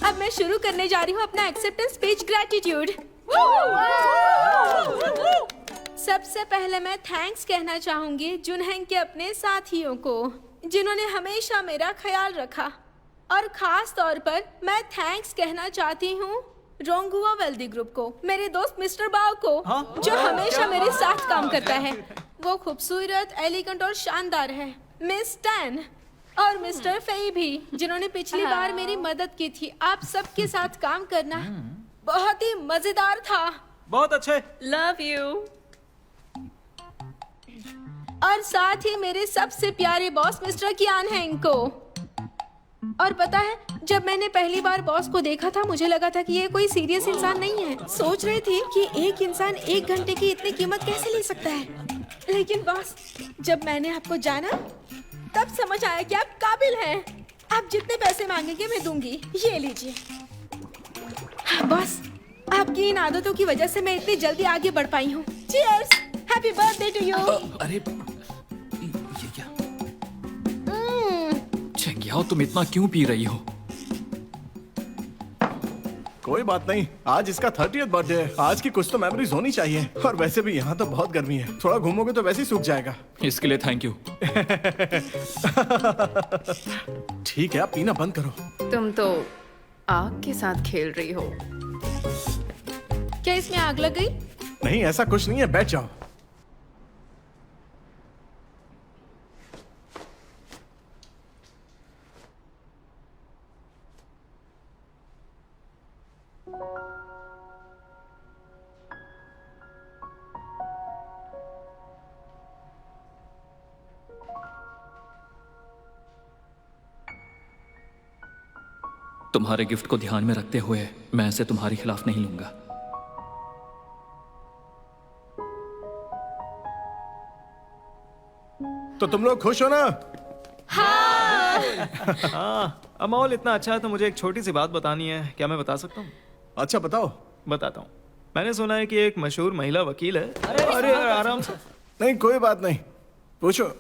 अब मैं शुरू करने जा रही हूँ अपना एक्सेप्टेंस स्पीच ग्रेटिट्यूड। सबसे पहले मैं थैंक्स कहना चाहूंगी जुनहेंग के अपने साथियों को, जिन्होंने हमेशा मेरा ख्याल रखा। और खास तौर पर मैं थैंक्स कहना चाहती हूँ रोंगहुआ वेल्दी ग्रुप को, मेरे दोस्त मिस्टर बाव को, जो हमेशा मेरे साथ काम करता है। वो खूबसूरत, एलिगेंट और शानदार है। मिस टैन और मिस्टर फेई भी, जिन्होंने पिछली बार मेरी मदद की थी। आप सबके साथ काम करना बहुत ही मजेदार था। बहुत अच्छे। Love you. और साथ ही मेरे सबसे प्यारे बॉस मिस्टर कियान हेंग को। और पता है, जब मैंने पहली बार बॉस को देखा था, मुझे लगा था कि ये कोई सीरियस इंसान नहीं है। सोच रही थी कि एक इंसान 1 घंटे की इतनी कीमत कैसे ले सकता है। लेकिन बॉस, जब मैंने आपको जाना तब समझ आया कि आप काबिल हैं। आप जितने पैसे मांगेंगे मैं दूंगी। ये लीजिए। बॉस, आपकी इन आदतों की वजह से मैं इतनी जल्दी आगे बढ़ पाई हूँ। Cheers, happy birthday to you. अरे ये क्या चेंगियाओ, तुम इतना क्यों पी रही हो? कोई बात नहीं, आज इसका 30th बर्थडे है। आज की कुछ तो मेमोरीज होनी चाहिए। और वैसे भी यहाँ तो बहुत गर्मी है, थोड़ा घूमोगे तो वैसे ही सूख जाएगा। इसके लिए थैंक यू। ठीक है, आप पीना बंद करो। तुम तो आग के साथ खेल रही हो। क्या इसमें आग लग गई? नहीं, ऐसा कुछ नहीं है, बैठ जाओ। तुम्हारे गिफ्ट को ध्यान में रखते हुए मैं इसे तुम्हारे खिलाफ नहीं लूंगा। तो तुम लोग खुश हो ना? हाँ, अमोल इतना अच्छा है तो मुझे एक छोटी सी बात बतानी है। क्या मैं बता सकता हूँ? अच्छा बताओ। बताता हूँ। मैंने सुना है कि एक मशहूर महिला वकील है। अरे आराम से। नहीं, कोई बात नहीं, पूछो।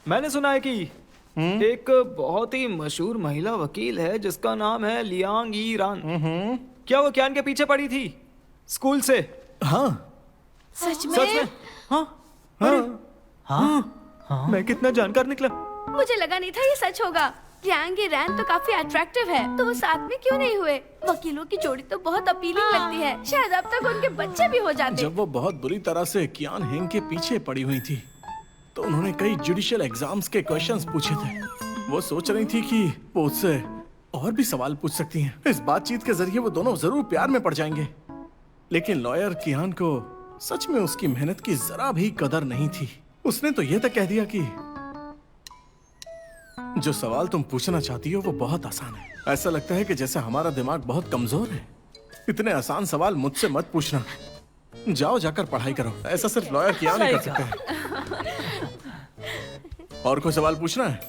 मैंने सुना है कि एक बहुत ही मशहूर महिला वकील है जिसका नाम है लियांग ई रान। क्या वो क्यान के पीछे पड़ी थी स्कूल से? हाँ। सच में? सच में? हाँ। हाँ। मैं कितना जानकार निकला। मुझे लगा नहीं था ये सच होगा। लियांग रैन तो काफी अट्रैक्टिव है, तो वो साथ में क्यों नहीं हुए? वकीलों की जोड़ी तो बहुत अपीलिंग लगती है। शायद अब तक उनके बच्चे भी हो जाते। जब वो बहुत बुरी तरह से कियान हेंग के पीछे पड़ी हुई थी तो उन्होंने कई जुडिशियल एग्जाम्स के क्वेश्चंस पूछे थे। वो सोच रही थी कि वो उससे और भी सवाल पूछ सकती हैं। इस बातचीत के जरिए वो दोनों जरूर प्यार में पड़ जाएंगे। लेकिन लॉयर कियान को सच में उसकी मेहनत की जरा भी कदर नहीं थी। उसने तो ये तक कह दिया कि जो सवाल तुम पूछना चाहती हो वो बहुत आसान है। ऐसा लगता है कि जैसे हमारा दिमाग बहुत कमजोर है। इतने आसान सवाल मुझसे मत पूछना, जाओ जाकर पढ़ाई करो। ऐसा सिर्फ लॉयर कियान ही कर सकते हैं। और कोई सवाल पूछना है?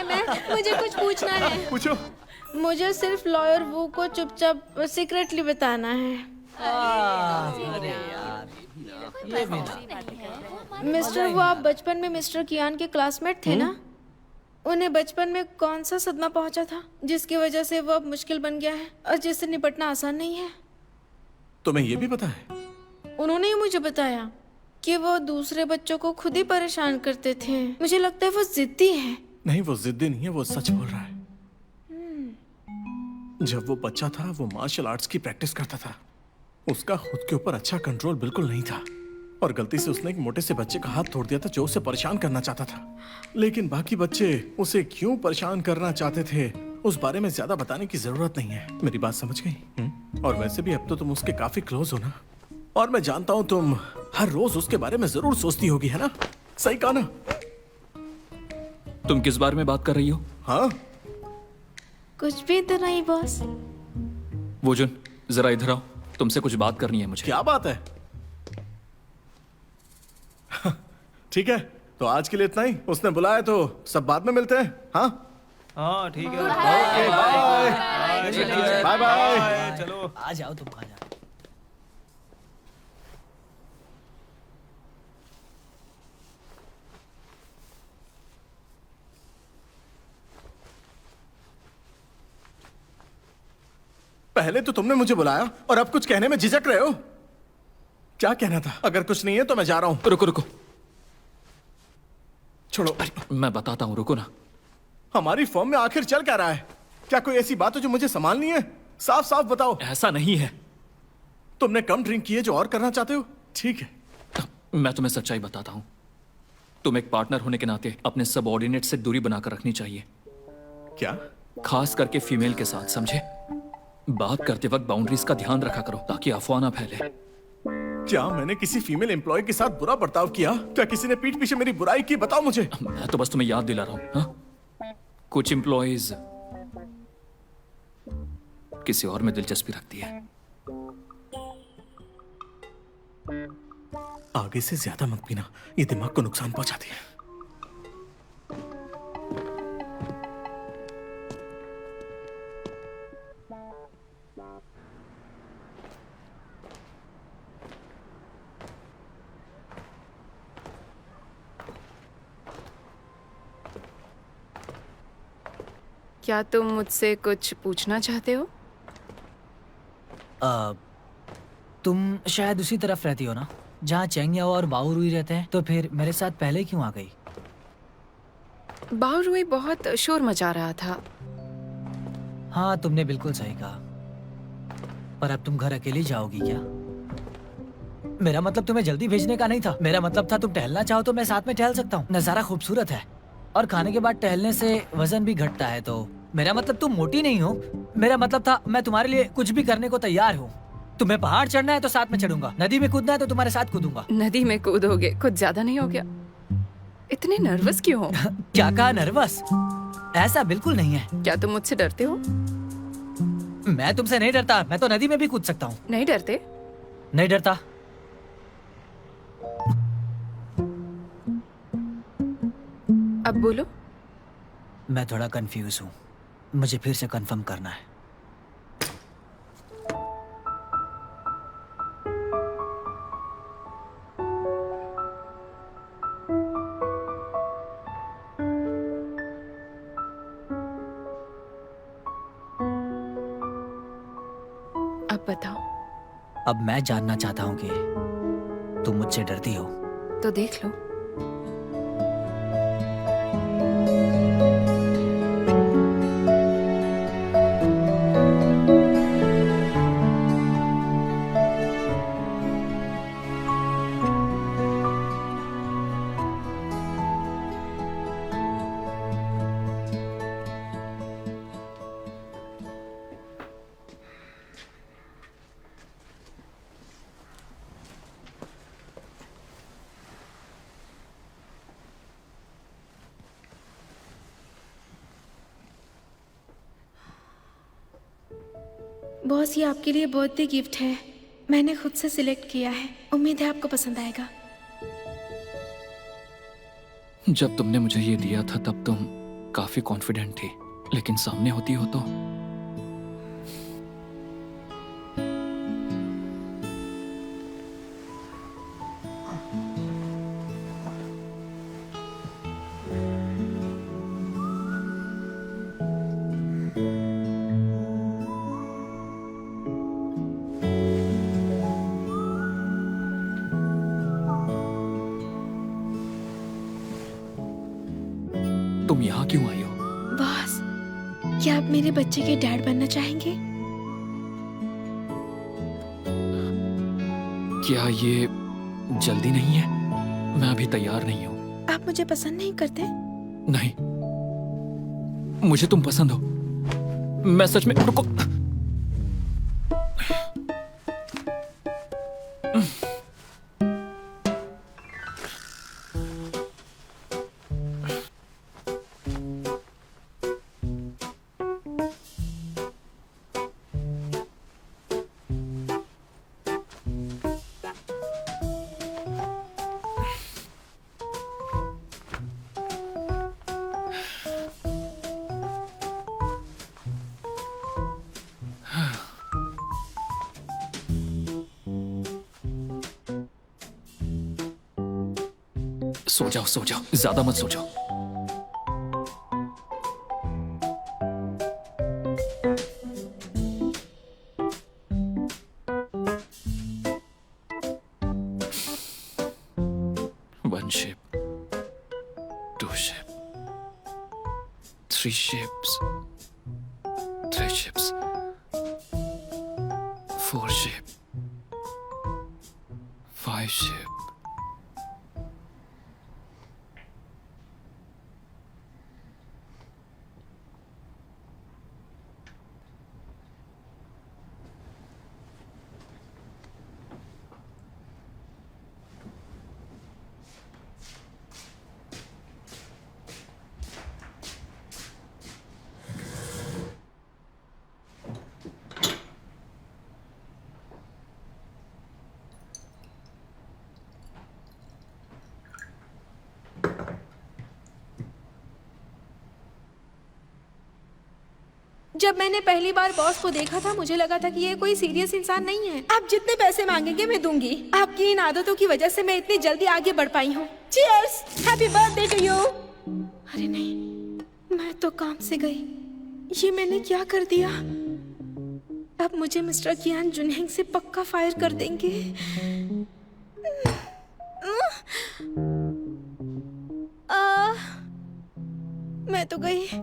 मैं मुझे कुछ पूछना है। पूछो। मुझे सिर्फ लॉयर वू को चुपचाप सीक्रेटली बताना है। मिस्टर वो, आप बचपन में मिस्टर कियान के क्लासमेट थे ना? उन्हें बचपन में कौन सा सदमा पहुंचा था जिसकी वजह से वो अब मुश्किल बन गया है और जिससे निपटना आसान नहीं है? तुम्हें ये भी पता है? उन्होंने ही मुझे बताया कि वो दूसरे बच्चों को खुद ही परेशान करते थे। मुझे लगता है वो जिद्दी है। नहीं, वो जिद्दी नहीं है, वो सच बोल रहा है। जब वो बच्चा था वो मार्शल आर्ट्स की प्रैक्टिस करता था। उसका खुद के ऊपर अच्छा कंट्रोल बिल्कुल नहीं था और गलती से उसने एक मोटे से बच्चे का हाथ तोड़ दिया था जो उसे परेशान करना चाहता था। लेकिन बाकी बच्चे उसे क्यों परेशान करना चाहते थे उस बारे में ज्यादा बताने की जरूरत नहीं है। मेरी बात समझ गई? और वैसे भी अब तो तुम उसके काफी क्लोज हो ना, और मैं जानता हूं तुम हर रोज उसके बारे में जरूर सोचती होगी, है ना? सही कहा ना? तुम किस बारे में बात कर रही हो? हाँ, कुछ भी तो नहीं बॉस। वोजुन, जरा इधर आओ, तुमसे कुछ बात करनी है मुझे। क्या बात है? ठीक है, तो आज के लिए इतना ही। उसने बुलाया तो सब बाद में मिलते हैं। हाँ हाँ ठीक है। Okay, bye bye bye. चलो आ जाओ, तुम आ जाओ। पहले तो तुमने मुझे बुलाया और अब कुछ कहने में झिझक रहे हो। क्या कहना था? अगर कुछ नहीं है तो मैं जा रहा हूं। रुको रुको, छोड़ो। मैं बताता हूँ, रुको ना। हमारी फर्म में आखिर चल क्या रहा है? क्या कोई ऐसी बात है जो मुझे संभालनी है? साफ साफ बताओ। ऐसा नहीं है। तुमने कम ड्रिंक की है जो और करना चाहते हो? ठीक है। मैं तुम्हें सच्चाई बताता हूँ। तुम एक पार्टनर होने के नाते अपने सबऑर्डिनेट से दूरी बनाकर रखनी चाहिए, क्या? खास करके फीमेल के साथ, समझे? बात करते वक्त बाउंड्रीज का ध्यान रखा करो ताकि अफवाह ना फैले। क्या मैंने किसी फीमेल एम्प्लॉय के साथ बुरा बर्ताव किया? क्या किसी ने पीठ पीछे मेरी बुराई की? बताओ मुझे। मैं तो बस तुम्हें याद दिला रहा हूँ। हाँ? कुछ एम्प्लॉयज किसी और में दिलचस्पी रखती है। आगे से ज्यादा मत पीना, ये दिमाग को नुकसान पहुंचाती है। क्या तुम मुझसे कुछ पूछना चाहते हो? तुम शायद उसी तरफ रहती हो ना जहाँ चेंगयाओ और बाओरुई रहते हैं, तो फिर मेरे साथ पहले क्यों आ गई? बाओरुई बहुत शोर मचा रहा था। हाँ, तुमने बिल्कुल सही कहा। पर अब तुम घर अकेली जाओगी क्या? मेरा मतलब तुम्हें जल्दी भेजने का नहीं था। मेरा मतलब था तुम टहलना चाहो तो मैं साथ में टहल सकता हूँ। नज़ारा खूबसूरत है और खाने के बाद टहलने से वजन भी घटता है। तो मेरा मतलब तुम मोटी नहीं हो। मेरा मतलब था मैं तुम्हारे लिए कुछ भी करने को तैयार हूँ। तुम्हें पहाड़ चढ़ना है तो साथ में चढ़ूंगा, नदी में कूदना है तो तुम्हारे साथ कूदूंगा। नदी में कूदोगे? कुछ ज्यादा नहीं हो गया? इतने नर्वस क्यों हो? क्या कहा नर्वस? ऐसा बिल्कुल नहीं है। क्या तुम मुझसे डरते हो? मैं तुमसे नहीं डरता। मैं तो नदी में भी कूद सकता हूँ। नहीं डरते? नहीं डरता। अब बोलो। मैं थोड़ा कंफ्यूज हूँ, मुझे फिर से कंफर्म करना है। अब बताओ। अब मैं जानना चाहता हूँ कि तुम मुझसे डरती हो? तो देख लो। बॉस, ये आपके लिए बर्थडे गिफ्ट है। मैंने खुद से सिलेक्ट किया है। उम्मीद है आपको पसंद आएगा। जब तुमने मुझे ये दिया था तब तुम काफी कॉन्फिडेंट थी, लेकिन सामने होती हो तो तुम यहाँ क्यों आई हो? बॉस, क्या आप मेरे बच्चे के डैड बनना चाहेंगे? क्या ये जल्दी नहीं है? मैं अभी तैयार नहीं हूँ। आप मुझे पसंद नहीं करते? नहीं, मुझे तुम पसंद हो। मैं सच में, रुको। सो जाओ, ज्यादा मत सोचो। 1 ship, 2 ship, 3 ships, 3 ships, 4 ship, 5 ship. जब मैंने पहली बार बॉस को देखा था मुझे लगा था कि ये कोई सीरियस इंसान नहीं है। आप जितने पैसे मांगेंगे मैं दूंगी। आपकी इन आदतों की वजह से मैं इतनी जल्दी आगे बढ़ पाई हूँ। Cheers, happy birthday to you. अरे नहीं, मैं तो काम से गई। ये मैंने क्या कर दिया? अब मुझे मिस्टर कियान जुनहेंग से पक्का फायर कर देंगे। मैं तो गई।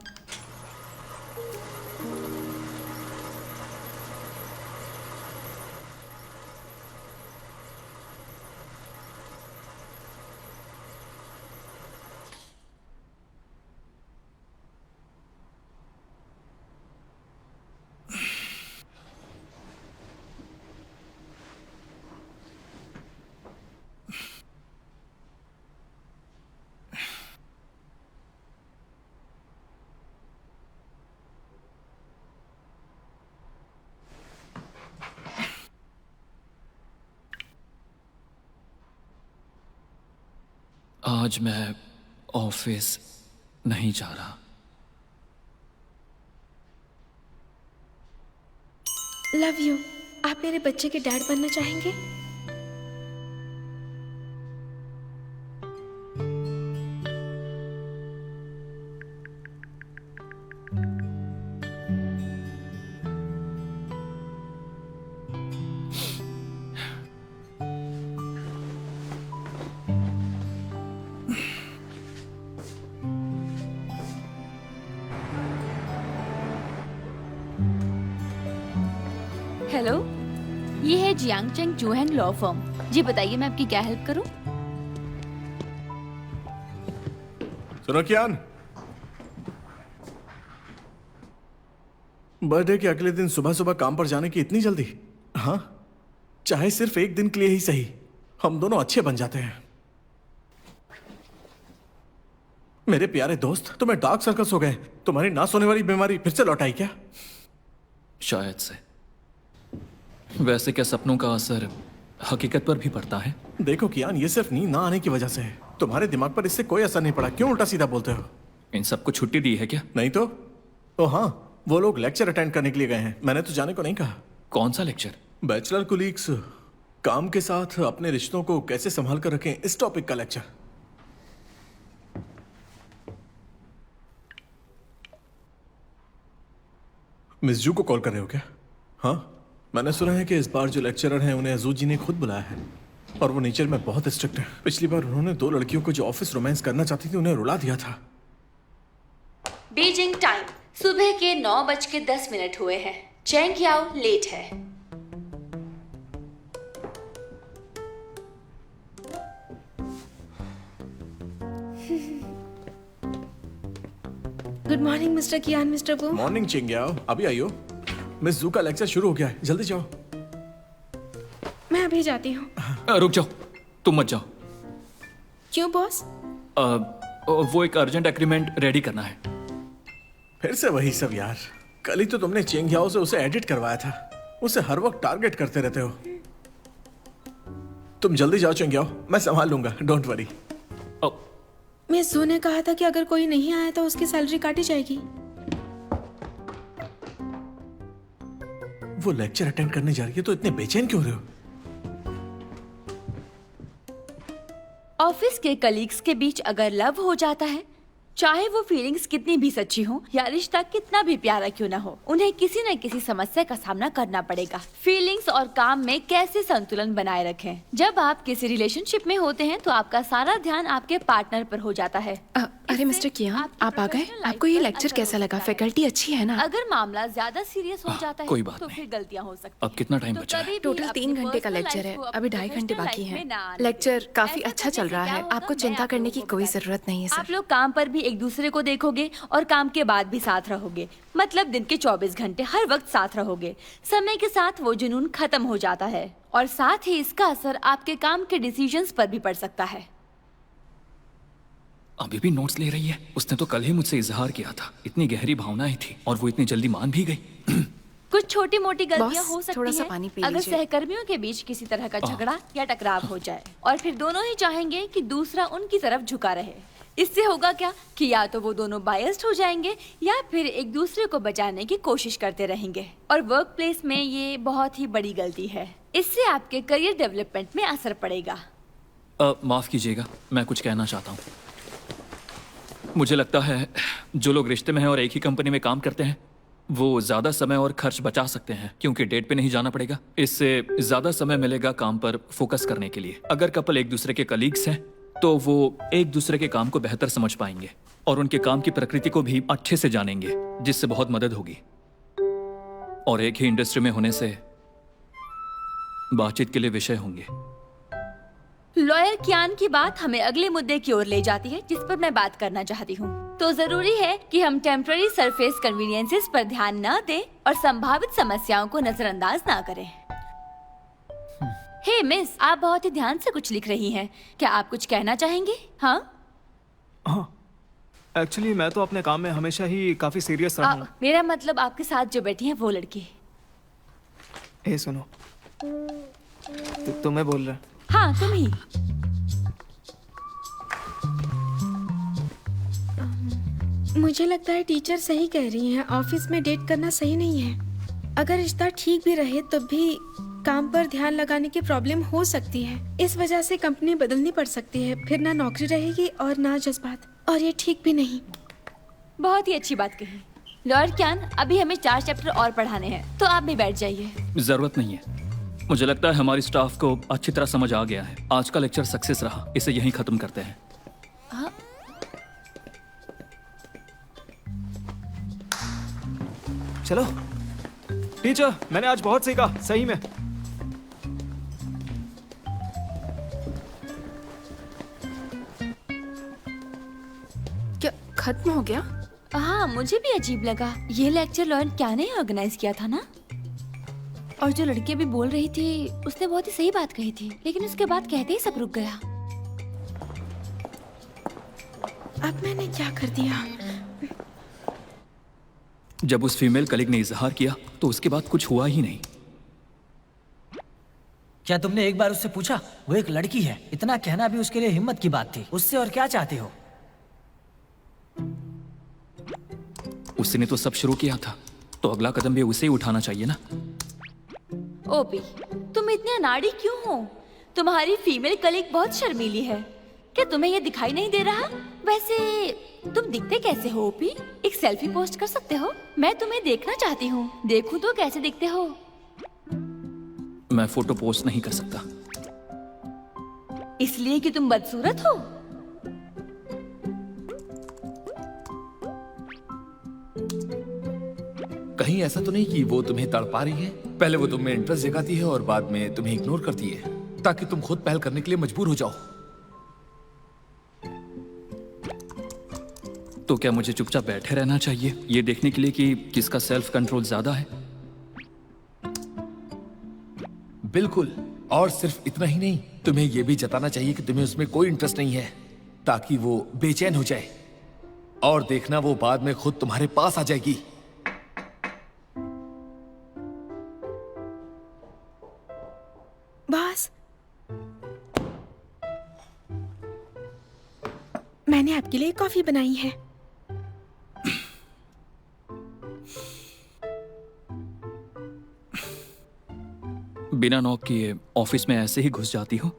आज मैं ऑफिस नहीं जा रहा। Love you. आप मेरे बच्चे के डैड बनना चाहेंगे? हेलो, ये है जियांगचेंग जुहेंग लॉ फर्म। जी बताइए मैं आपकी क्या हेल्प करूं? सुनो कियान, बर्थडे के अगले दिन सुबह सुबह काम पर जाने की इतनी जल्दी? हाँ, चाहे सिर्फ एक दिन के लिए ही सही, हम दोनों अच्छे बन जाते हैं। मेरे प्यारे दोस्त, तुम्हें डार्क सर्कल्स हो गए। तुम्हारी ना सोने वाली बीमारी फिर से लौट आई क्या? शायद से। वैसे क्या सपनों का असर हकीकत पर भी पड़ता है? देखो कियान, ये सिर्फ नींद ना आने की वजह से है। तुम्हारे दिमाग पर इससे कोई असर नहीं पड़ा। क्यों उल्टा सीधा बोलते हो? इन सबको छुट्टी दी है क्या? नहीं तो? ओ हाँ, वो लोग लेक्चर अटेंड करने के लिए गए हैं। मैंने तो जाने को नहीं कहा। कौन सा लेक्चर? बैचलर कुलीग्स काम के साथ अपने रिश्तों को कैसे संभाल कर रखें, इस टॉपिक का लेक्चर। मिस जू को कॉल कर रहे हो क्या? हाँ, मैंने सुना है कि इस बार जो लेक्चरर हैं उन्हें अजू जी ने खुद बुलाया है और वो नेचर में बहुत स्ट्रिक्ट है। पिछली बार उन्होंने 2 लड़कियों को जो ऑफिस रोमांस करना चाहती थी उन्हें रुला दिया था। बीजिंग टाइम सुबह के 9:10 हुए हैं। चेंग याओ लेट है। गुड मॉर्निंग मिस्टर कियान, मिस्टर वू। मॉर्निंग चिंग्याओ, अभी आइयो। मिस जू का लेक्चर शुरू हो गया है, जल्दी जाओ। मैं अभी जाती हूँ। रुक जाओ, तुम मत जाओ। क्यों बॉस? वो एक अर्जेंट एग्रीमेंट रेडी करना है। फिर से वही सब यार। कल ही तो तुमने चिंग्याओ से उसे एडिट करवाया था। उसे हर वक्त टारगेट करते रहते हो। तुम जल्दी जाओ चिंग्याओ, मैं संभाल लूंगा, डोंट वरी। मिस जू ने कहा था कि अगर कोई नहीं आया तो उसकी सैलरी काटी जाएगी। वो लेक्चर अटेंड करने जा रही है तो इतने बेचैन क्यों रहे हो? ऑफिस के कलीग्स के बीच अगर लव हो जाता है चाहे वो फीलिंग्स कितनी भी सच्ची हो या रिश्ता कितना भी प्यारा क्यों ना हो, उन्हें किसी न किसी समस्या का सामना करना पड़ेगा। फीलिंग्स और काम में कैसे संतुलन बनाए रखें। जब आप किसी रिलेशनशिप में होते हैं तो आपका सारा ध्यान आपके पार्टनर पर हो जाता है। अरे मिस्टर कियान, आप आ गए? आपको ये लेक्चर कैसा लगा? फैकल्टी अच्छी है ना? अगर मामला ज्यादा सीरियस हो जाता है कोई बात तो नहीं। फिर गलतियां हो सकती अब हैं। कितना टाइम तो बचा है? कभी भी टोटल अपनी 3 घंटे का personal लेक्चर life है, को अभी अपनी 2.5 घंटे professional बाकी life हैं। में ना आने लेक्चर दें। काफी ऐसा अच्छा करने चल से रहा क्या है, होगा, आपको मैं चिंता आप करने लोगों की को कोई बताती जरूरत नहीं है हूँ। सर। आप लोग काम पर भी एक दूसरे को देखोगे और काम के बाद भी साथ रहोगे, मतलब दिन के 24 घंटे हर वक्त साथ रहोगे। समय के साथ वो जुनून खत्म हो जाता है और साथ ही इसका असर आपके काम के डिसीजंस पर भी पड़ सकता है। अभी भी नोट्स ले रही है? उसने तो कल ही मुझसे इजहार किया था। इतनी गहरी भावनाएं थी और वो इतनी जल्दी मान भी गई। कुछ छोटी मोटी गलतियां बॉस, हो सकती थोड़ा सा हैं पानी पी अगर लीजिए। सहकर्मियों के बीच किसी तरह का झगड़ा या टकराव हो जाए और फिर दोनों ही चाहेंगे कि दूसरा उनकी तरफ झुका रहे। इससे होगा क्या कि या तो वो दोनों बायस्ड हो जाएंगे या फिर एक दूसरे को बचाने की कोशिश करते रहेंगे, और वर्क प्लेस में ये बहुत ही बड़ी गलती है। इससे आपके करियर डेवलपमेंट में असर पड़ेगा। माफ कीजिएगा, मैं कुछ कहना चाहता हूँ। मुझे लगता है जो लोग रिश्ते में हैं और एक ही कंपनी में काम करते हैं वो ज्यादा समय और खर्च बचा सकते हैं, क्योंकि डेट पे नहीं जाना पड़ेगा। इससे ज्यादा समय मिलेगा काम पर फोकस करने के लिए। अगर कपल एक दूसरे के कलीग्स हैं तो वो एक दूसरे के काम को बेहतर समझ पाएंगे और उनके काम की प्रकृति को भी अच्छे से जानेंगे, जिससे बहुत मदद होगी। और एक ही इंडस्ट्री में होने से बातचीत के लिए विषय होंगे। लॉयर कियान की बात हमें अगले मुद्दे की ओर ले जाती है जिस पर मैं बात करना चाहती हूँ। तो जरूरी है कि हम टेम्पररी सरफेस कन्वीनियंसेस पर ध्यान न दें और संभावित समस्याओं को नजरअंदाज ना करें। हे मिस, आप बहुत ही ध्यान से कुछ लिख रही हैं। क्या आप कुछ कहना चाहेंगे? हाँ, एक्चुअली मैं तो अपने काम में हमेशा ही काफी सीरियस रहा हूँ। मेरा मतलब आपके साथ जो बैठी है वो लड़की। ए सुनो, तुम्हें बोल रहा है। हाँ, तुम ही। मुझे लगता है टीचर सही कह रही हैं, ऑफिस में डेट करना सही नहीं है। अगर रिश्ता ठीक भी रहे तब भी काम पर ध्यान लगाने की प्रॉब्लम हो सकती है। इस वजह से कंपनी बदलनी पड़ सकती है, फिर ना नौकरी रहेगी और ना जज्बात, और ये ठीक भी नहीं। बहुत ही अच्छी बात कही। लॉयर कियान, अभी हमें 4 चैप्टर और पढ़ाने हैं, तो आप भी बैठ जाइए। जरूरत नहीं है। मुझे लगता है हमारी स्टाफ को अच्छी तरह समझ आ गया है। आज का लेक्चर सक्सेस रहा, इसे यहीं खत्म करते हैं। चलो टीचर, मैंने आज बहुत सीखा सही में। क्या खत्म हो गया? हाँ, मुझे भी अजीब लगा। ये लेक्चर लॉयर कियान ने ऑर्गेनाइज किया था ना? और जो लड़की अभी बोल रही थी उसने बहुत ही सही बात कही थी, लेकिन उसके बाद कहते ही सब रुक गया। अब मैंने क्या कर दिया? जब उस फीमेल कलीग ने इजहार किया तो उसके बाद कुछ हुआ ही नहीं। क्या तुमने एक बार उससे पूछा? वो एक लड़की है, इतना कहना भी उसके लिए हिम्मत की बात थी। उससे और क्या चाहते हो? उसने तो सब शुरू किया था, तो अगला कदम भी उसे ही उठाना चाहिए ना। ओपी, तुम इतने अनाड़ी क्यों हो? तुम्हारी फीमेल कलीग बहुत शर्मीली है। क्या तुम्हें ये दिखाई नहीं दे रहा? वैसे तुम दिखते कैसे हो ओपी? एक सेल्फी पोस्ट कर सकते हो? मैं तुम्हें देखना चाहती हूँ। देखूं तो कैसे दिखते हो? मैं फोटो पोस्ट नहीं कर सकता। इसलिए कि तुम बदसूरत हो? कहीं ऐसा तो नहीं कि वो तुम्हें तड़पा रही है? पहले वो तुम्हें इंटरेस्ट जगाती है और बाद में तुम्हें इग्नोर करती है, ताकि तुम खुद पहल करने के लिए मजबूर हो जाओ। तो क्या मुझे चुपचाप बैठे रहना चाहिए ये देखने के लिए कि किसका सेल्फ कंट्रोल ज्यादा है? बिल्कुल, और सिर्फ इतना ही नहीं, तुम्हें यह भी जताना चाहिए कि तुम्हें उसमें कोई इंटरेस्ट नहीं है, ताकि वो बेचैन हो जाए। और देखना, वो बाद में खुद तुम्हारे पास आ जाएगी। बॉस, मैंने आपके लिए कॉफी बनाई है। बिना नॉक किए ऑफिस में ऐसे ही घुस जाती हो?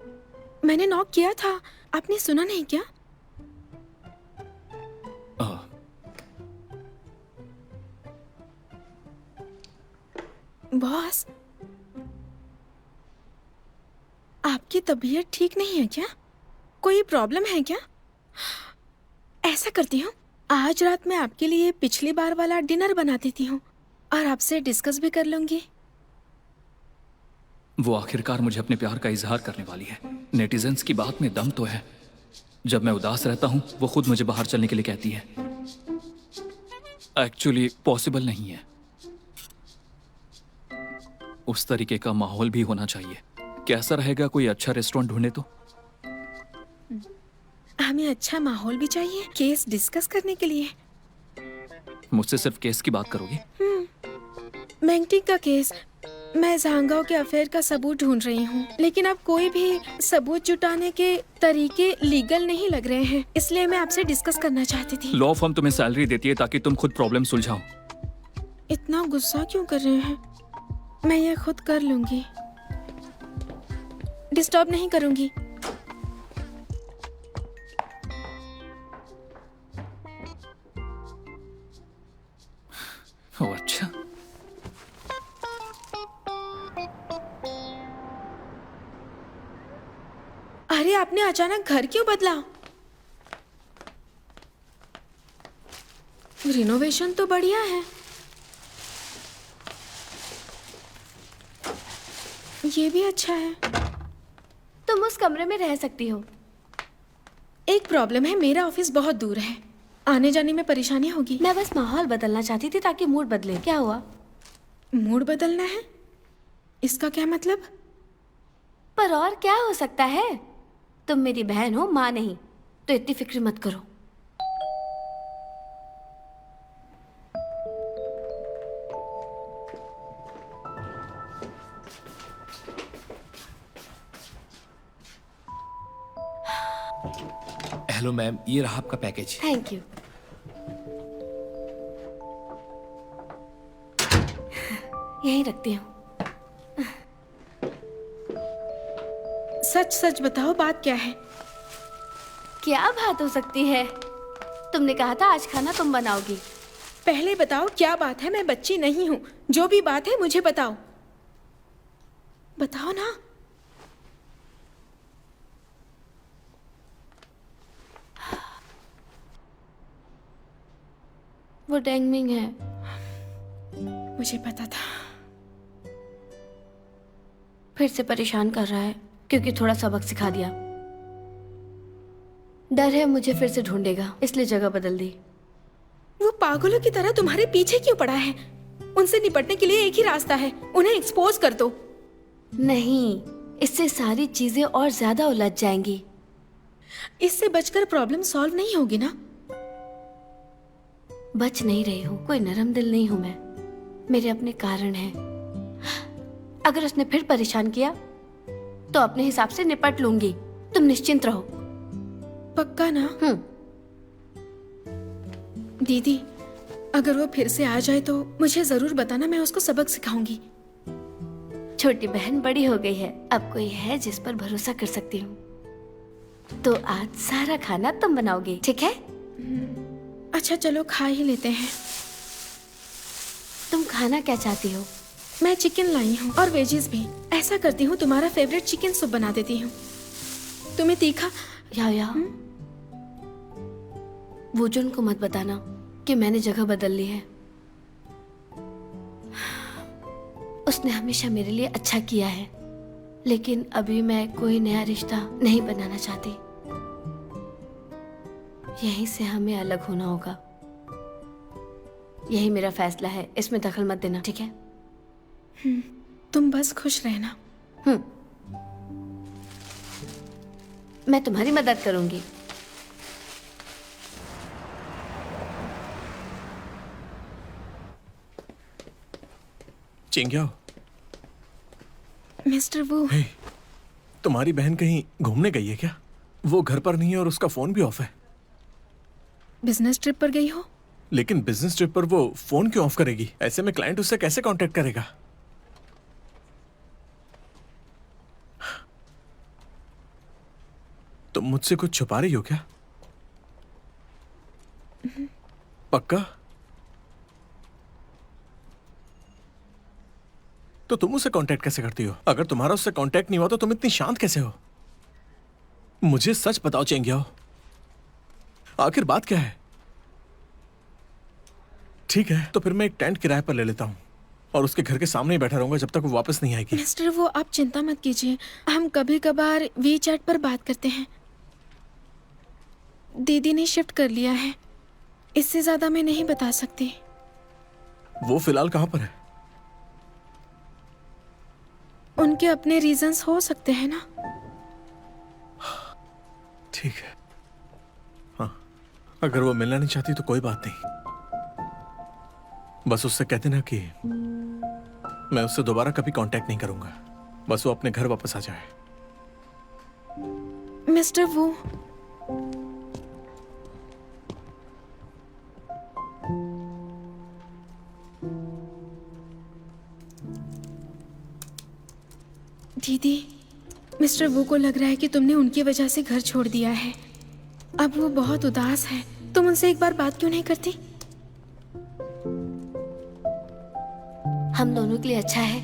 मैंने नॉक किया था, आपने सुना नहीं क्या? बॉस, आपकी तबीयत ठीक नहीं है क्या? कोई प्रॉब्लम है क्या? ऐसा करती हूँ, आज रात मैं आपके लिए पिछली बार वाला डिनर बना देती हूँ और आपसे डिस्कस भी कर लूंगी। वो आखिरकार मुझे अपने प्यार का इजहार करने वाली है। नेटिजन्स की बात में दम तो है। जब मैं उदास रहता हूँ वो खुद मुझे बाहर चलने के लिए कहती है। एक्चुअली पॉसिबल नहीं है। उस तरीके का माहौल भी होना चाहिए। कैसा रहेगा, कोई अच्छा रेस्टोरेंट ढूंढे तो? हमें अच्छा माहौल भी चाहिए केस डिस्कस करने के लिए। मुझसे सिर्फ केस की बात करोगी? मैंगटिंग का केस। मैं झांगाओ के अफेयर का सबूत ढूंढ रही हूँ, लेकिन अब कोई भी सबूत जुटाने के तरीके लीगल नहीं लग रहे हैं, इसलिए मैं आपसे डिस्कस करना चाहती थी। लॉ फर्म तुम्हें सैलरी देती है ताकि तुम खुद प्रॉब्लम सुलझाओ। इतना गुस्सा क्यों कर रहे हैं? मैं ये खुद कर लूंगी, डिस्टर्ब नहीं करूंगी। ओह अच्छा। अरे आपने अचानक घर क्यों बदला? रिनोवेशन तो बढ़िया है। ये भी अच्छा है। तुम उस कमरे में रह सकती हो। एक प्रॉब्लम है, मेरा ऑफिस बहुत दूर है, आने जाने में परेशानी होगी। मैं बस माहौल बदलना चाहती थी ताकि मूड बदले। क्या हुआ? मूड बदलना है? इसका क्या मतलब? पर और क्या हो सकता है? तुम मेरी बहन हो, माँ नहीं, तो इतनी फिक्र मत करो। हेलो मैम, ये रहा आपका पैकेज। Thank you. यहीं रखती हूँ। सच सच बताओ, बात क्या है? क्या बात हो सकती है? तुमने कहा था आज खाना तुम बनाओगी। पहले बताओ क्या बात है। मैं बच्ची नहीं हूँ, जो भी बात है मुझे बताओ। बताओ ना। वो डेंगमिंग है। मुझे पता था। फिर से परेशान कर रहा है क्योंकि थोड़ा सबक सिखा दिया। डर है मुझे फिर से ढूंढेगा, इसलिए जगह बदल दी। वो पागलों की तरह तुम्हारे पीछे क्यों पड़ा है? उनसे निपटने के लिए एक ही रास्ता है, उन्हें एक्सपोज कर दो। नहीं, इससे सारी चीजें और ज्यादा उलझ जाएंगी। इससे बचकर प्रॉब्लम सॉल्व नहीं होगी ना? बच नहीं रही हूँ, कोई नरम दिल नहीं हूँ मैं। मेरे अपने कारण हैं। अगर उसने फिर परेशान किया तो अपने हिसाब से निपट लूंगी। तुम निश्चिंत रहो। पक्का ना? दीदी, अगर वो फिर से आ जाए तो मुझे जरूर बताना, मैं उसको सबक सिखाऊंगी। छोटी बहन बड़ी हो गई है, अब कोई है जिस पर भरोसा कर सकती हूँ। तो आज सारा खाना तुम बनाओगी, ठीक है? अच्छा चलो खा ही लेते हैं। तुम खाना क्या चाहती हो? मैं चिकन लाई हूँ और वेजीज भी। ऐसा करती हूँ, तुम्हारा फेवरेट चिकन सूप बना देती हूँ। तुम्हें तीखा? या वो जुन को मत बताना कि मैंने जगह बदल ली है। उसने हमेशा मेरे लिए अच्छा किया है, लेकिन अभी मैं कोई नया रिश्ता नहीं बनाना चाहती। यहीं से हमें अलग होना होगा। यही मेरा फैसला है, इसमें दखल मत देना, ठीक है? तुम बस खुश रहना। मैं तुम्हारी मदद करूंगी। चिंग्याओ, मिस्टर वो, हे, तुम्हारी बहन कहीं घूमने गई है क्या? वो घर पर नहीं है और उसका फोन भी ऑफ है। बिजनेस ट्रिप पर गई हो? लेकिन बिजनेस ट्रिप पर वो फोन क्यों ऑफ करेगी? ऐसे में क्लाइंट उससे कैसे कांटेक्ट करेगा? तुम मुझसे कुछ छुपा रही हो क्या? पक्का? तो तुम उससे कांटेक्ट कैसे करती हो? अगर तुम्हारा उससे कांटेक्ट नहीं हुआ तो तुम इतनी शांत कैसे हो? मुझे सच बताओ चेंगियाओ, आखिर बात क्या है? ठीक है, तो फिर मैं एक टेंट किराए पर ले लेता हूँ और उसके घर के सामने ही बैठा रहूंगा जब तक वो वापस नहीं आएगी। मिस्टर वो आप चिंता मत कीजिए, हम कभी कभार वीचैट पर बात करते हैं। दीदी ने शिफ्ट कर लिया है, इससे ज्यादा मैं नहीं बता सकती। वो फिलहाल कहाँ पर है? उनके अपने रीजंस हो सकते हैं ना। ठीक है, हाँ, अगर वो मिलना नहीं चाहती तो कोई बात नहीं। बस उससे कह देना कि मैं उससे दोबारा कभी कांटेक्ट नहीं करूंगा। बस वो अपने घर वापस आ जाए। मिस्टर वो दीदी, मिस्टर वू को लग रहा है कि तुमने उनकी वजह से घर छोड़ दिया है। अब वो बहुत उदास है। तुम उनसे एक बार बात क्यों नहीं करती? हम दोनों के लिए अच्छा है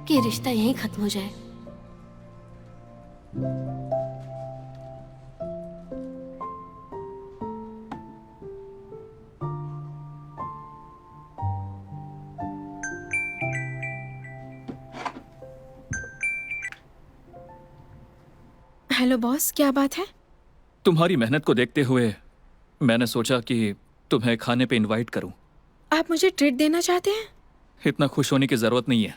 कि ये रिश्ता यहीं खत्म हो जाए। हेलो बॉस, क्या बात है? तुम्हारी मेहनत को देखते हुए मैंने सोचा कि तुम्हें खाने पे इनवाइट करूं। आप मुझे ट्रीट देना चाहते हैं? इतना खुश होने की जरूरत नहीं है,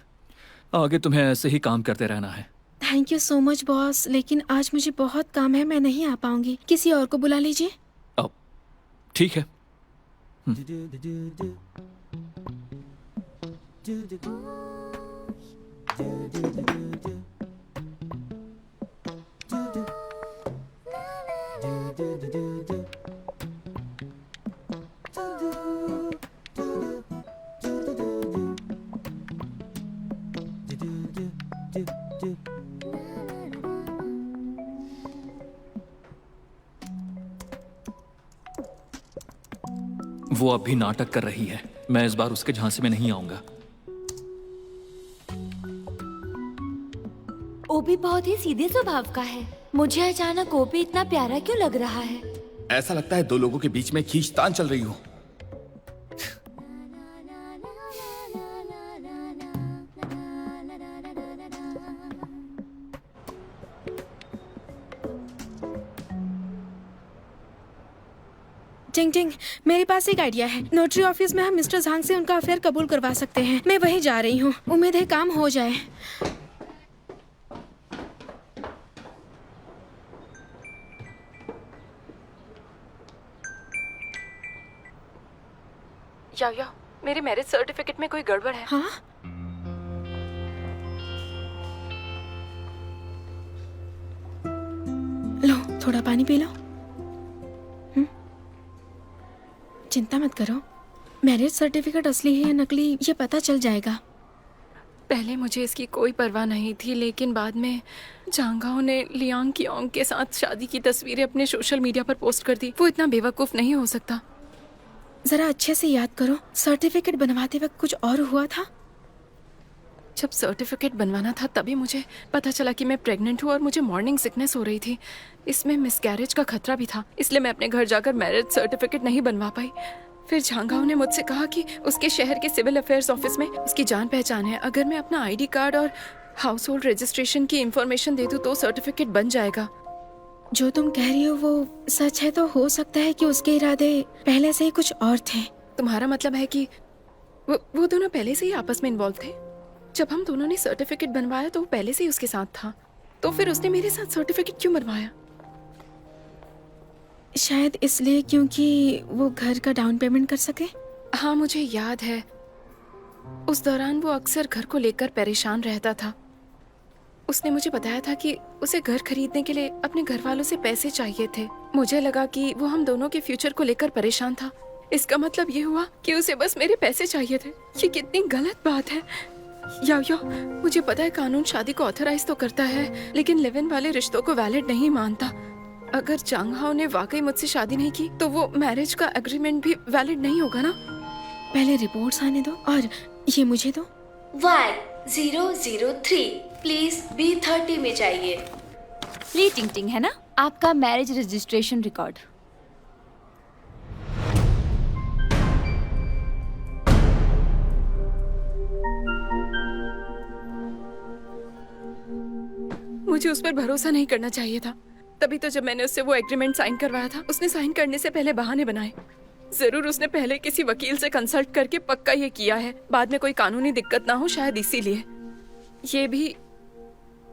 आगे तुम्हें ऐसे ही काम करते रहना है। Thank you so much boss, लेकिन आज मुझे बहुत काम है, मैं नहीं आ पाऊंगी। किसी और को बुला लीजिए। अब ठीक है। वो अब भी नाटक कर रही है। मैं इस बार उसके झांसे में नहीं आऊंगा। ओबी बहुत ही सीधे स्वभाव का है। मुझे अचानक ओबी इतना प्यारा क्यों लग रहा है? ऐसा लगता है दो लोगों के बीच में खींचतान चल रही हो। चिंग चिंग, मेरे पास एक आइडिया है। नोटरी ऑफिस में हम मिस्टर झांग से उनका अफेयर कबूल करवा सकते हैं। मैं वहीं जा रही हूँ, उम्मीद है काम हो जाए। या मेरे मैरिज सर्टिफिकेट में कोई गड़बड़ है। हाँ, लो थोड़ा पानी पी लो। चिंता मत करो, मैरिज सर्टिफिकेट असली है या नकली ये पता चल जाएगा। पहले मुझे इसकी कोई परवाह नहीं थी, लेकिन बाद में जांगाओ ने लियांग कियोंग के साथ शादी की तस्वीरें अपने सोशल मीडिया पर पोस्ट कर दी। वो इतना बेवकूफ नहीं हो सकता। जरा अच्छे से याद करो, सर्टिफिकेट बनवाते वक्त कुछ और हुआ था? जब सर्टिफिकेट बनवाना था तभी मुझे पता चला कि मैं प्रेग्नेंट हूँ और मुझे मॉर्निंग सिकनेस हो रही थी। इसमें मिसकैरेज का खतरा भी था, इसलिए मैं अपने घर जाकर मैरिज सर्टिफिकेट नहीं बनवा पाई। फिर झांगाओ ने मुझसे कहा कि उसके शहर के सिविल अफेयर्स ऑफिस में उसकी जान पहचान है। अगर मैं अपना आईडी कार्ड और हाउस होल्ड रजिस्ट्रेशन की इंफॉर्मेशन दे दूँ तो सर्टिफिकेट बन जाएगा। जो तुम कह रही हो वो सच है तो हो सकता है कि उसके इरादे पहले से ही कुछ और थे। तुम्हारा मतलब है कि वो दोनों पहले से ही आपस में इन्वॉल्व थे? जब हम दोनों ने सर्टिफिकेट बनवाया तो वो पहले से ही उसके साथ था, तो फिर उसने मेरे साथ सर्टिफिकेट क्यों बनवाया? शायद इसलिए क्योंकि वो घर का डाउन पेमेंट कर सके। हाँ, मुझे याद है उस दौरान वो अक्सर घर को लेकर परेशान रहता था। उसने मुझे बताया था कि उसे घर खरीदने के लिए अपने घर वालों से पैसे चाहिए थे। मुझे लगा कि वो हम दोनों के फ्यूचर को लेकर परेशान था। इसका मतलब ये हुआ कि उसे बस मेरे पैसे चाहिए थे। ये कितनी गलत बात है। या मुझे पता है कानून शादी को ऑथराइज तो करता है, लेकिन लिव इन वाले रिश्तों को वैलिड नहीं मानता। अगर चांगहाओ ने वाकई मुझसे शादी नहीं की तो वो मैरिज का एग्रीमेंट भी वैलिड नहीं होगा ना? पहले रिपोर्ट्स आने दो और ये मुझे दो। वाई 003 प्लीज B30 में जाइए। ली टिंग टिंग है ना, आपका मैरिज रजिस्ट्रेशन रिकॉर्ड। मुझे उस पर भरोसा नहीं करना चाहिए था। तभी तो जब मैंने उससे वो एग्रीमेंट साइन करवाया था, उसने साइन करने से पहले बहाने बनाए। जरूर उसने पहले किसी वकील से कंसल्ट करके पक्का ये किया है, बाद में कोई कानूनी दिक्कत ना हो शायद इसीलिए। ये भी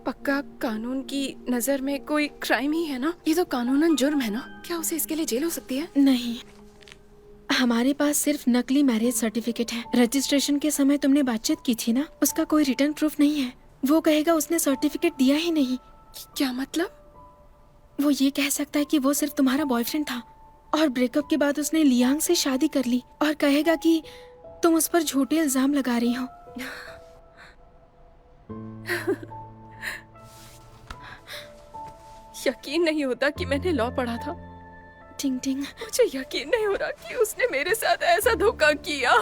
पक्का कानून की नजर में कोई क्राइम ही है ना? ये तो कानूनन जुर्म है ना? क्या उसे इसके लिए जेल हो सकती है? नहीं, हमारे पास सिर्फ नकली मैरिज सर्टिफिकेट है। रजिस्ट्रेशन के समय तुमने बातचीत की थी ना, उसका कोई रिटर्न प्रूफ नहीं है। वो कहेगा उसने सर्टिफिकेट दिया ही नहीं। क्या मतलब? वो ये कह सकता है कि वो सिर्फ तुम्हारा बॉयफ्रेंड था और ब्रेकअप के बाद उसने लियांग से शादी कर ली, और कहेगा कि तुम उस पर झूठे इल्जाम लगा रही हो। यकीन नहीं होता कि मैंने लॉ पढ़ा था। टिंग टिंग, मुझे यकीन नहीं हो रहा कि उसने मेरे साथ ऐसा धोखा किया।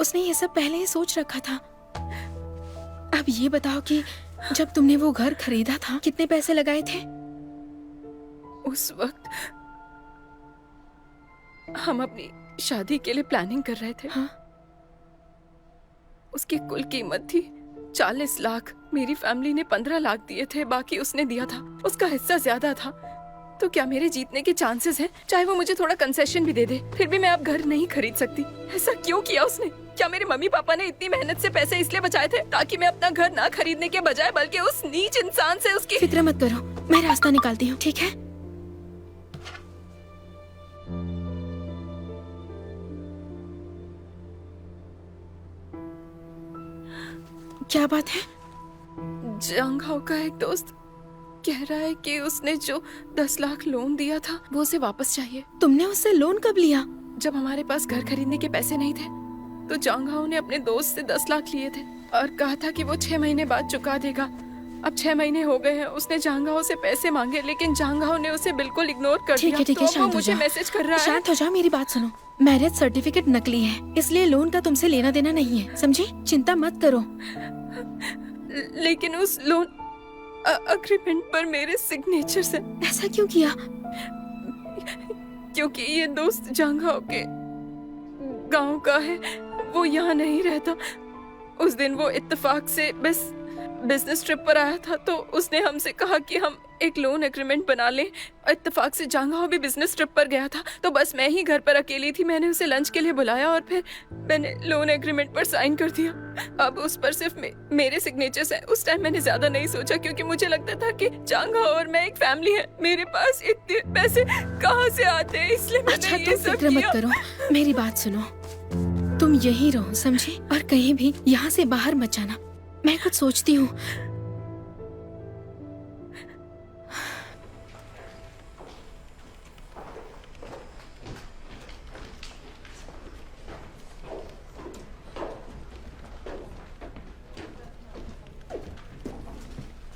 उसने ये सब पहले ही सोच रखा था। अब ये बताओ कि जब तुमने वो घर खरीदा था कितने पैसे लगाए थे? उस वक्त हम अपनी शादी के लिए प्लानिंग कर रहे थे। हाँ? उसकी कुल कीमत थी 40 लाख। मेरी फैमिली ने 15 लाख दिए थे, बाकी उसने दिया था। उसका हिस्सा ज्यादा था। तो क्या मेरे जीतने के चांसेस हैं? चाहे वो मुझे थोड़ा कंसेशन भी दे दे, फिर भी मैं अब घर नहीं खरीद सकती। ऐसा क्यों किया उसने? क्या मेरे मम्मी पापा ने इतनी मेहनत से पैसे इसलिए बचाए थे ताकि मैं अपना घर ना खरीदने के बजाय बल्कि उस नीच इंसान से उसकी फिक्र मत करो, मैं रास्ता निकालती हूँ, ठीक है? क्या बात है? जंगहाओ का एक दोस्त कह रहा है कि उसने जो 10 लाख लोन दिया था वो उसे वापस चाहिए। तुमने उससे लोन कब लिया? जब हमारे पास घर खरीदने के पैसे नहीं थे तो जंगहाओ ने अपने दोस्त से 10 लाख लिए थे और कहा था कि वो 6 महीने बाद चुका देगा। अब 6 महीने हो गए हैं। उसने जंगहाओ से पैसे मांगे, लेकिन जंगहाओ ने उसे बिल्कुल इग्नोर कर दिया। ठीक है, तो अब वो शांत हो मुझे जाओ। मैसेज कर रहा है। शांत हो जाओ, मेरी बात सुनो। मैरिज सर्टिफिकेट नकली है, इसलिए लोन का तुमसे लेना देना नहीं है, समझी? चिंता मत करो। लेकिन उस लोन अग्रीमेंट पर मेरे सिग्नेचर्स हैं। ऐसा क्यों किया? क्योंकि ये दोस्त जंगहाओ के गांव का है, वो यहाँ नहीं रहता। उस दिन वो इत्तेफाक से बस बिजनेस ट्रिप पर आया था, तो उसने हमसे कहा कि हम एक लोन एग्रीमेंट बना लें। इत्तेफाक से जंगहाओ भी बिजनेस ट्रिप पर गया था, तो बस मैं ही घर पर अकेली थी। मैंने उसे लंच के लिए बुलाया और फिर मैंने लोन एग्रीमेंट पर साइन कर दिया। अब उस पर सिर्फ मेरे सिग्नेचर्स हैं। उस टाइम मैंने ज्यादा नहीं सोचा, क्योंकि मुझे लगता था कि जंगहाओ और मैं एक फैमिली है। मेरे पास इतने पैसे कहाँ से आते हैं, इसलिए अच्छा, मैंने तुम ये सब फिक्र मत किया। करो, मेरी बात सुनो। तुम यहीं रहो, समझे? और कहीं भी यहाँ से बाहर मत जाना। मैं कुछ सोचती हूँ।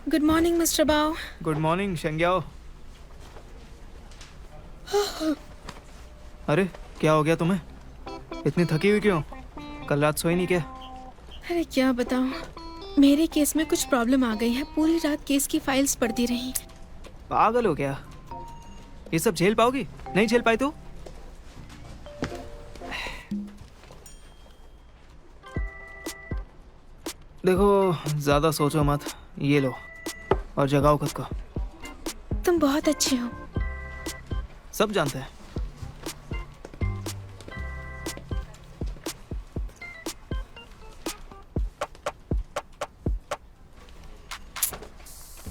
Good morning mister Bao. Good morning Shengyao. अरे क्या हो गया तुम्हें? इतनी थकी हुई क्यों? कल रात सोई नहीं क्या? अरे क्या बताऊं, मेरे केस में कुछ प्रॉब्लम आ गई है। पूरी रात केस की फाइल्स पढ़ती रही। पागल हो क्या? ये सब झेल पाओगी? नहीं झेल पाई तो? देखो ज्यादा सोचो मत, ये लो और जगाओ खुद को। तुम बहुत अच्छे हो। सब जानते हैं।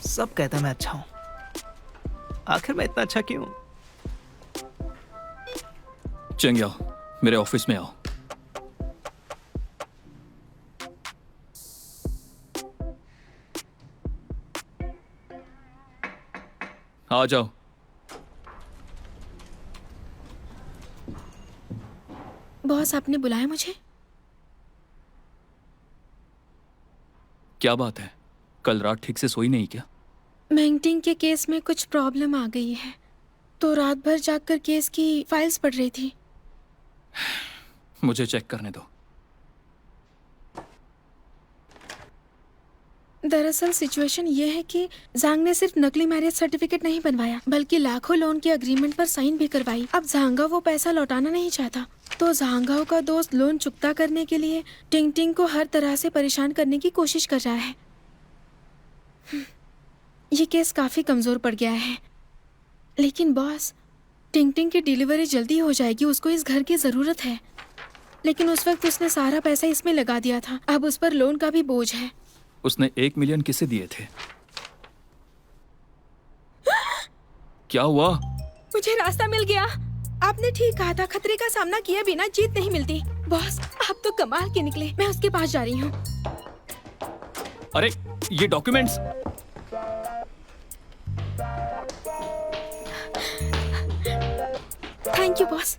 सब कहते हैं मैं अच्छा हूं, आखिर मैं इतना अच्छा क्यों? चेंग आओ, मेरे ऑफिस में आओ। आ जाओ। बॉस, आपने बुलाया मुझे? क्या बात है, कल रात ठीक से सोई नहीं क्या? मेंगटिंग के केस में कुछ प्रॉब्लम आ गई है, तो रात भर जागकर केस की फाइल्स पढ़ रही थी। मुझे चेक करने दो। दरअसल सिचुएशन ये है कि जांग ने सिर्फ नकली मैरिज सर्टिफिकेट नहीं बनवाया बल्कि लाखों लोन के अग्रीमेंट पर साइन भी करवाई। अब झांगा वो पैसा लौटाना नहीं चाहता, तो झांगाओ का दोस्त लोन चुकता करने के लिए टिंग टिंग को हर तरह से परेशान करने की कोशिश कर रहा है। ये केस काफी कमजोर पड़ गया है। लेकिन बॉस, टिंग टिंग की डिलीवरी जल्दी हो जाएगी, उसको इस घर की जरूरत है। लेकिन उस वक्त उसने सारा पैसा इसमें लगा दिया था, अब उस पर लोन का भी बोझ है। उसने 1 मिलियन किसे दिए थे? क्या हुआ? मुझे रास्ता मिल गया। आपने ठीक कहा था, खतरे का सामना किए बिना जीत नहीं मिलती। बॉस, आप तो कमाल के निकले। मैं उसके पास जा रही हूँ। अरे ये documents. Thank you boss.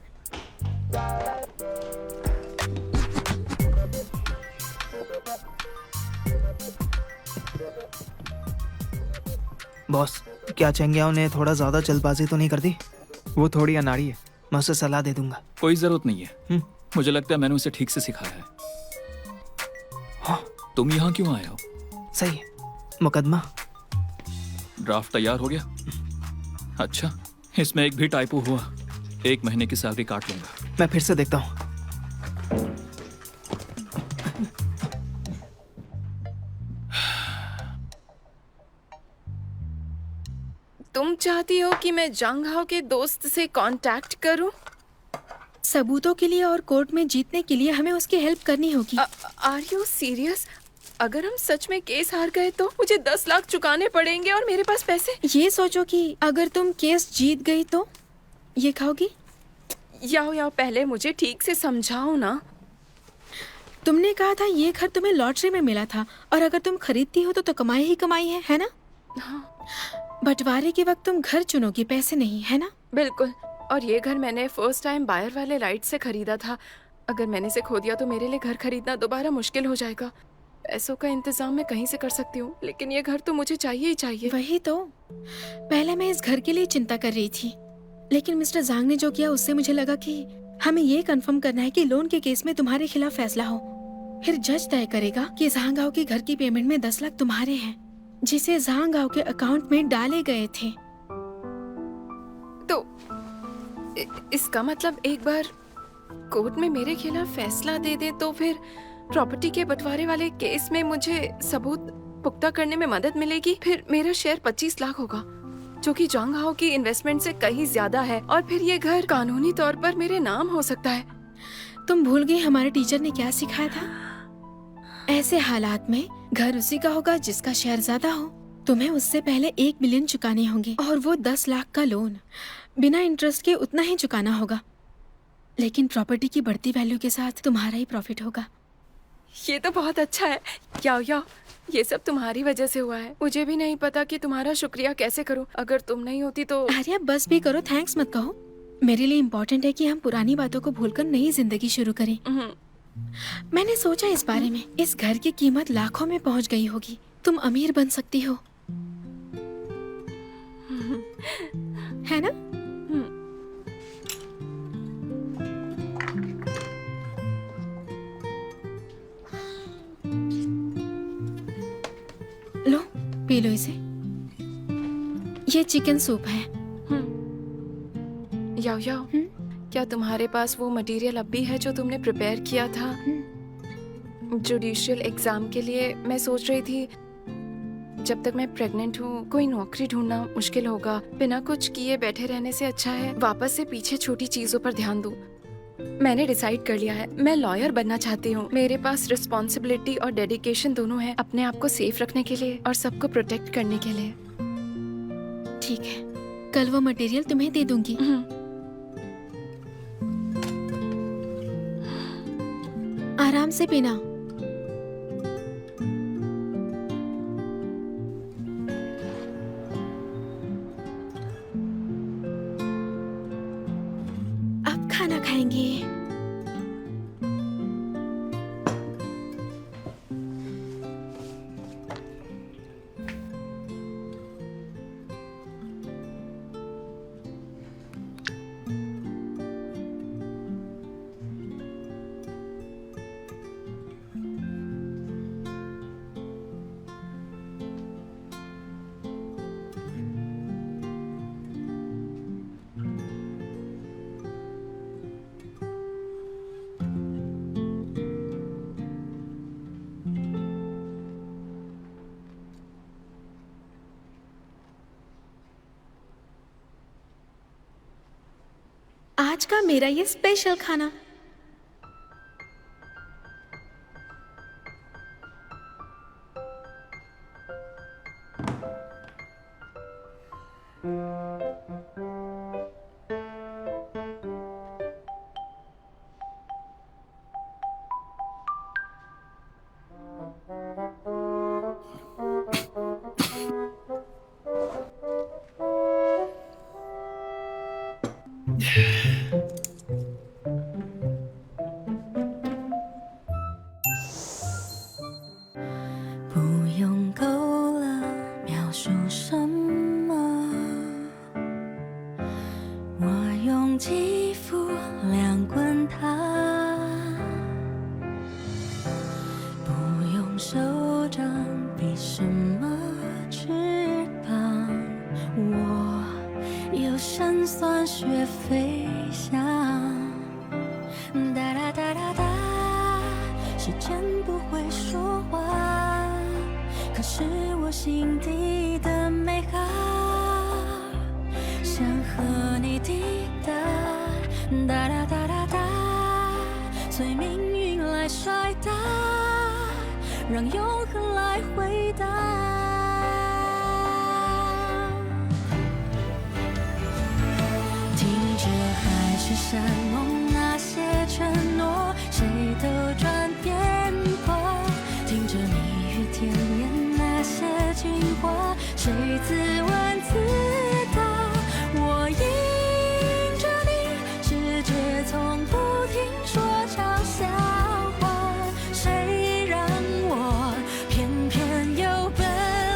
Boss, क्या चेंगियाओ ने थोड़ा ज्यादा जल्दबाजी तो नहीं कर दी? वो थोड़ी अनाड़ी है, मैं उसे सलाह दे दूंगा। कोई जरूरत नहीं है। मुझे लगता है मैंने उसे ठीक से सिखाया है। हाँ, तुम यहाँ क्यों आए हो? सही है। मुकदमा ड्राफ्ट तैयार हो गया? अच्छा, इसमें एक भी टाइपो हुआ 1 महीने की सैलरी काट लूंगा। मैं फिर से देखता हूँ। तुम चाहती हो कि मैं जांग हाओ के दोस्त से कांटेक्ट करूं? सबूतों के लिए और कोर्ट में जीतने के लिए हमें उसकी हेल्प करनी होगी। Are you serious? अगर हम सच में केस हार गए तो मुझे 10 लाख चुकाने पड़ेंगे और मेरे पास पैसे। ये सोचो कि अगर तुम केस जीत गई तो ये खाओगी? याओ पहले मुझे ठीक से समझाओ ना। तुमने कहा था ये घर तुम्हें लॉटरी में मिला था और अगर तुम खरीदती हो तो कमाई ही कमाई है ना? हाँ। बंटवारे के वक्त तुम घर चुनोगी, पैसे नहीं, है ना? बिल्कुल। और ये घर मैंने फर्स्ट टाइम बायर वाले राइट से खरीदा था। अगर मैंने इसे खो दिया तो मेरे लिए घर खरीदना दोबारा मुश्किल हो जाएगा। पैसों का इंतजाम मैं कहीं से कर सकती हूँ, लेकिन ये घर तो मुझे चाहिए ही चाहिए। वही तो, पहले मैं इस घर के लिए चिंता कर रही थी, लेकिन मिस्टर जांग ने जो किया उससे मुझे लगा कि हमें ये कंफर्म करना है कि लोन के केस में तुम्हारे खिलाफ फैसला हो। फिर जज तय करेगा कि झांगाओ की घर की पेमेंट में 10 लाख तुम्हारे हैं, जिसे झांगाओ के अकाउंट में डाले गए थे। तो इसका मतलब एक बार कोर्ट में मेरे खिलाफ फैसला दे दे तो फिर प्रॉपर्टी के बंटवारे वाले केस में मुझे सबूत पुख्ता करने में मदद मिलेगी। फिर मेरा शेयर 25 लाख होगा, जो कि जांग हाओ की इन्वेस्टमेंट से कहीं ज्यादा है, और फिर ये घर कानूनी तौर पर मेरे नाम हो सकता है। तुम भूल गई हमारे टीचर ने क्या सिखाया था? ऐसे हालात में घर उसी का होगा जिसका शेयर ज्यादा हो। तुम्हें उससे पहले 1 मिलियन चुकाने होंगे और वो 10 लाख का लोन बिना इंटरेस्ट के उतना ही चुकाना होगा। लेकिन प्रॉपर्टी की बढ़ती वैल्यू के साथ तुम्हारा ही प्रॉफिट होगा। ये तो बहुत अच्छा है। याओ, ये सब तुम्हारी वजह से हुआ है। मुझे भी नहीं पता कि तुम्हारा शुक्रिया कैसे करूं। अगर तुम नहीं होती तो। आर्या, बस भी करो, थैंक्स मत कहो। मेरे लिए इम्पोर्टेंट है कि हम पुरानी बातों को भूलकर नई जिंदगी शुरू करें। मैंने सोचा इस बारे में, इस घर की कीमत लाखों में पहुंच गई होगी। तुम अमीर बन सकती हो, है ना? लो, पी लो इसे। ये चिकन सूप है। याओ, क्या तुम्हारे पास वो मटेरियल अब भी है जो तुमने प्रिपेयर किया था जुडिशियल एग्जाम के लिए? मैं सोच रही थी जब तक मैं प्रेग्नेंट हूँ कोई नौकरी ढूंढना मुश्किल होगा। बिना कुछ किए बैठे रहने से अच्छा है वापस से पीछे छोटी चीजों पर ध्यान दूं। मैंने डिसाइड कर लिया है, मैं लॉयर बनना चाहती हूँ। मेरे पास रिस्पॉन्सिबिलिटी और डेडिकेशन दोनों है, अपने आप को सेफ रखने के लिए और सबको प्रोटेक्ट करने के लिए। ठीक है, कल वो मटेरियल तुम्हें दे दूंगी। आराम से पीना। अब खाना खाएंगे। आज का मेरा ये स्पेशल खाना।不用够了描述什么，我用肌肤两滚它，不用手掌比什么翅膀，我有神算学飞翔，哒哒哒哒哒，时间不会说话，可是我心底的美好，想和你抵达，哒哒哒哒哒，随命运来甩打，让永恒来回答。听着海誓山盟那些承诺，谁都转变过，听着蜜语甜言那些情话，谁自问自答，我迎着你，世界从不停说场笑话，谁让我偏偏有本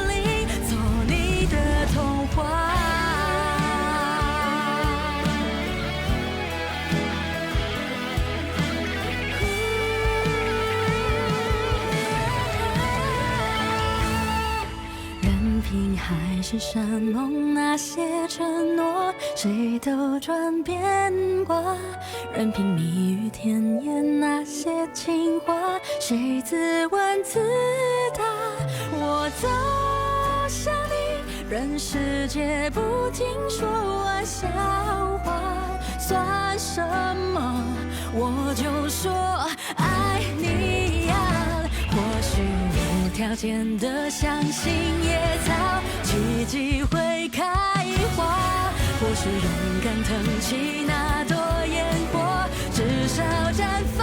领做你的童话。任凭海誓山盟那些承诺，谁都转变过，任凭蜜语甜言那些情话，谁自问自答，我走向你，任世界不停说玩笑话，算什么我就说爱你呀，或许无条件的相信野草奇迹会开花，或许勇敢腾起那朵烟火，至少绽放。